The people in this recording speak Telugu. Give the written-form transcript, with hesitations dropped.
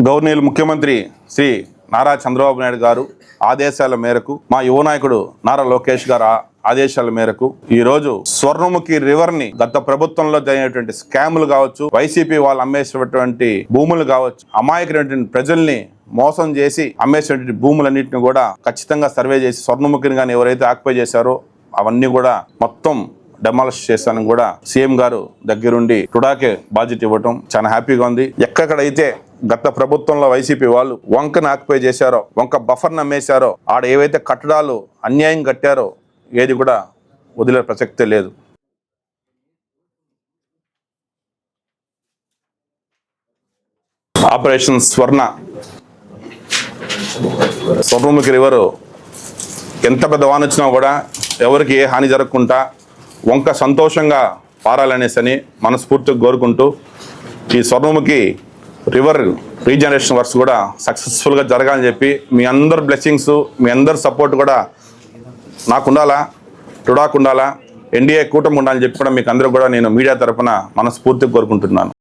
గవర్నర్ ముఖ్యమంత్రి శ్రీ నారా చంద్రబాబు నాయుడు గారు ఆదేశాల మేరకు మా యువ నాయకుడు నారా లోకేష్ గారు ఆదేశాల మేరకు ఈ రోజు స్వర్ణముఖి రివర్ ని గత ప్రభుత్వంలో జరిగినటువంటి స్కాములు కావచ్చు, వైసీపీ వాళ్ళు అమ్మేసినటువంటి భూములు కావచ్చు, అమాయకమైనటువంటి ప్రజల్ని మోసం చేసి అమ్మేసినటువంటి భూములన్నింటినీ కూడా ఖచ్చితంగా సర్వే చేసి స్వర్ణముఖిని కానీ ఎవరైతే ఆక్యుపై చేశారో అవన్నీ కూడా మొత్తం డెమాలిష్ చేస్తానని కూడా సీఎం గారు దగ్గరుండి టుడాకే బాధ్యత ఇవ్వటం చాలా హ్యాపీగా ఉంది. ఎక్కడైతే గత ప్రభుత్వంలో వైసీపీ వాళ్ళు వంకను ఆక్యుపై చేశారో, వంక బఫర్ను అమ్మేశారో, ఆడ ఏవైతే కట్టడాలు అన్యాయం కట్టారో ఏది కూడా వదిలే ప్రసక్తే లేదు. ఆపరేషన్ స్వర్ణముఖి రివరు ఎంత పెద్ద వాన వచ్చినా కూడా ఎవరికి ఏ హాని జరగకుండా వంక సంతోషంగా పారాలనేసని మనస్ఫూర్తిగా కోరుకుంటూ ఈ స్వర్ణముఖి రివర్ రీజనరేషన్ వర్క్స్ కూడా సక్సెస్ఫుల్గా జరగాలని చెప్పి మీ అందరు బ్లెస్సింగ్స్, మీ అందరు సపోర్ట్ కూడా నాకు ఉండాలా, టుడాకు ఉండాలా, ఎన్డీఏ కూటమి ఉండాలని చెప్పి కూడా మీకు అందరూ కూడా నేను మీడియా తరఫున మనస్ఫూర్తిగా కోరుకుంటున్నాను.